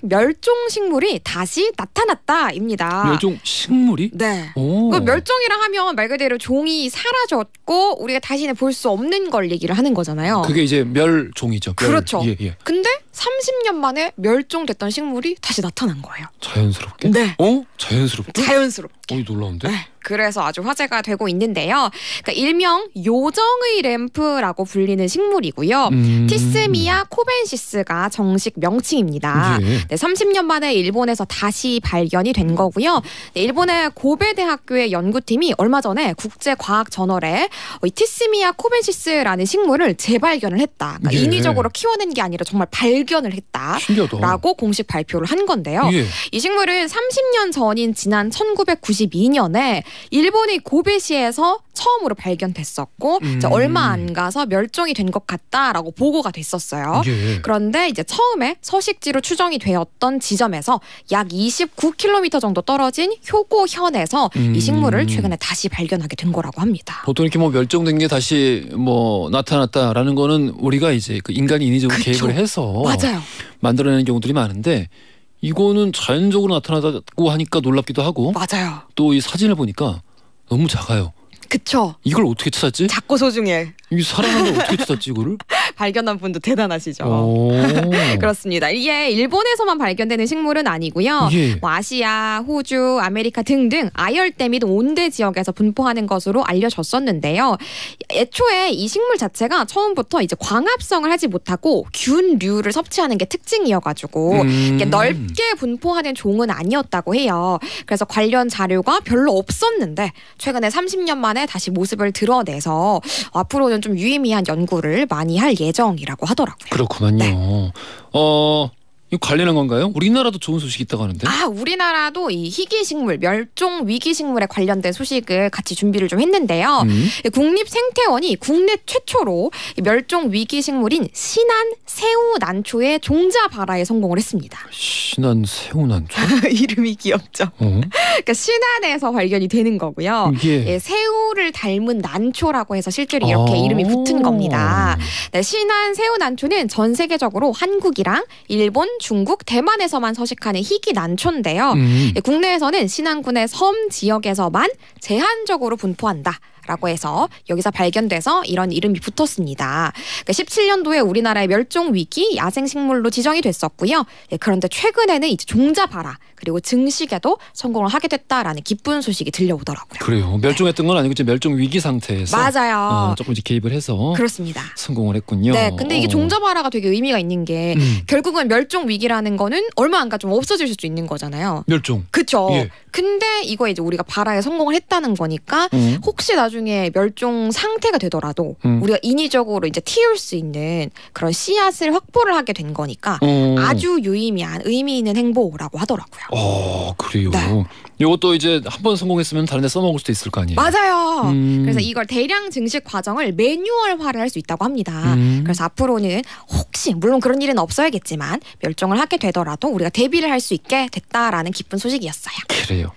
멸종 식물이 다시 나타났다입니다. 멸종 식물이? 네. 오. 멸종이라 하면 말 그대로 종이 사라졌고 우리가 다시는 볼 수 없는 걸 얘기를 하는 거잖아요. 그게 이제 멸종이죠. 그렇죠. 예, 예. 근데 30년 만에 멸종됐던 식물이 다시 나타난 거예요. 자연스럽게? 네. 자연스럽게? 자연스럽게. 놀라운데? 네. 그래서 아주 화제가 되고 있는데요. 그러니까 일명 요정의 램프라고 불리는 식물이고요. 티스미아 코벤시스가 정식 명칭입니다. 예. 네, 30년 만에 일본에서 다시 발견이 된 거고요. 네, 일본의 고베 대학교의 연구팀이 얼마 전에 국제과학저널에 이 티스미아 코벤시스라는 식물을 재발견을 했다. 그러니까 예. 인위적으로 키워낸 게 아니라 정말 발견을 했다. 신기하다. 라고 공식 발표를 한 건데요. 예. 이 식물은 30년 전인 지난 1992년에 일본의 고베시에서 처음으로 발견됐었고 이제 얼마 안 가서 멸종이 된 것 같다라고 보고가 됐었어요. 예. 그런데 이제 처음에 서식지로 추정이 되었던 지점에서 약 29km 정도 떨어진 효고현에서 이 식물을 최근에 다시 발견하게 된 거라고 합니다. 보통 이렇게 뭐 멸종된 게 다시 뭐 나타났다라는 거는 우리가 이제 그 인간이 인위적으로 그쵸. 개입을 해서 맞아요. 만들어내는 경우들이 많은데 이거는 자연적으로 나타나다고 하니까 놀랍기도 하고 맞아요. 또 이 사진을 보니까 너무 작아요. 그쵸. 이걸 어떻게 찾았지? 작고 소중해. 이 살아나는 걸 어떻게 찾았지 이거를? 발견한 분도 대단하시죠. 오. 그렇습니다. 이게 일본에서만 발견되는 식물은 아니고요. 예. 뭐 아시아, 호주, 아메리카 등등 아열대 및 온대 지역에서 분포하는 것으로 알려졌었는데요. 애초에 이 식물 자체가 처음부터 이제 광합성을 하지 못하고 균류를 섭취하는 게 특징이어가지고 이게 넓게 분포하는 종은 아니었다고 해요. 그래서 관련 자료가 별로 없었는데 최근에 30년 만에 다시 모습을 드러내서 앞으로는 좀 유의미한 연구를 많이 할 예정이라고 하더라고요. 그렇구만요. 네. 이거 관련한 건가요? 우리나라도 좋은 소식이 있다고 하는데. 우리나라도 이 희귀식물, 멸종 위기식물에 관련된 소식을 같이 준비를 좀 했는데요. 국립생태원이 국내 최초로 멸종 위기식물인 신안 새우난초의 종자 발화에 성공을 했습니다. 신안 새우난초? 이름이 귀엽죠. 그러니까 신안에서 발견이 되는 거고요. 예. 새우를 닮은 난초라고 해서 실제로 이렇게 이름이 붙은 겁니다. 네, 신안 새우난초는 전 세계적으로 한국이랑 일본, 중국, 대만에서만 서식하는 희귀 난초인데요. 국내에서는 신안군의 섬 지역에서만 제한적으로 분포한다. 라고 해서 여기서 발견돼서 이런 이름이 붙었습니다. 그러니까 17년도에 우리나라의 멸종 위기 야생식물로 지정이 됐었고요. 그런데 최근에는 이제 종자 발화 그리고 증식에도 성공을 하게 됐다라는 기쁜 소식이 들려오더라고요. 그래요. 멸종했던 건 아니고 이제 멸종 위기 상태에서 맞아요. 조금 이제 개입을 해서 그렇습니다. 성공을 했군요. 네, 근데 이게 종자 발화가 되게 의미가 있는 게 결국은 멸종 위기라는 거는 얼마 안 가 좀 없어질 수도 있는 거잖아요. 멸종. 그렇죠. 예. 근데 이거 이제 우리가 발화에 성공을 했다는 거니까 혹시 나중에 멸종 상태가 되더라도 우리가 인위적으로 이제 틔울 수 있는 그런 씨앗을 확보를 하게 된 거니까 아주 유의미한 의미 있는 행보라고 하더라고요. 그래요. 네. 이것도 이제 한 번 성공했으면 다른 데 써먹을 수도 있을 거 아니에요. 맞아요. 그래서 이걸 대량 증식 과정을 매뉴얼화를 할 수 있다고 합니다. 그래서 앞으로는 혹시 물론 그런 일은 없어야겠지만 멸종을 하게 되더라도 우리가 대비를 할 수 있게 됐다라는 기쁜 소식이었어요. 그래요.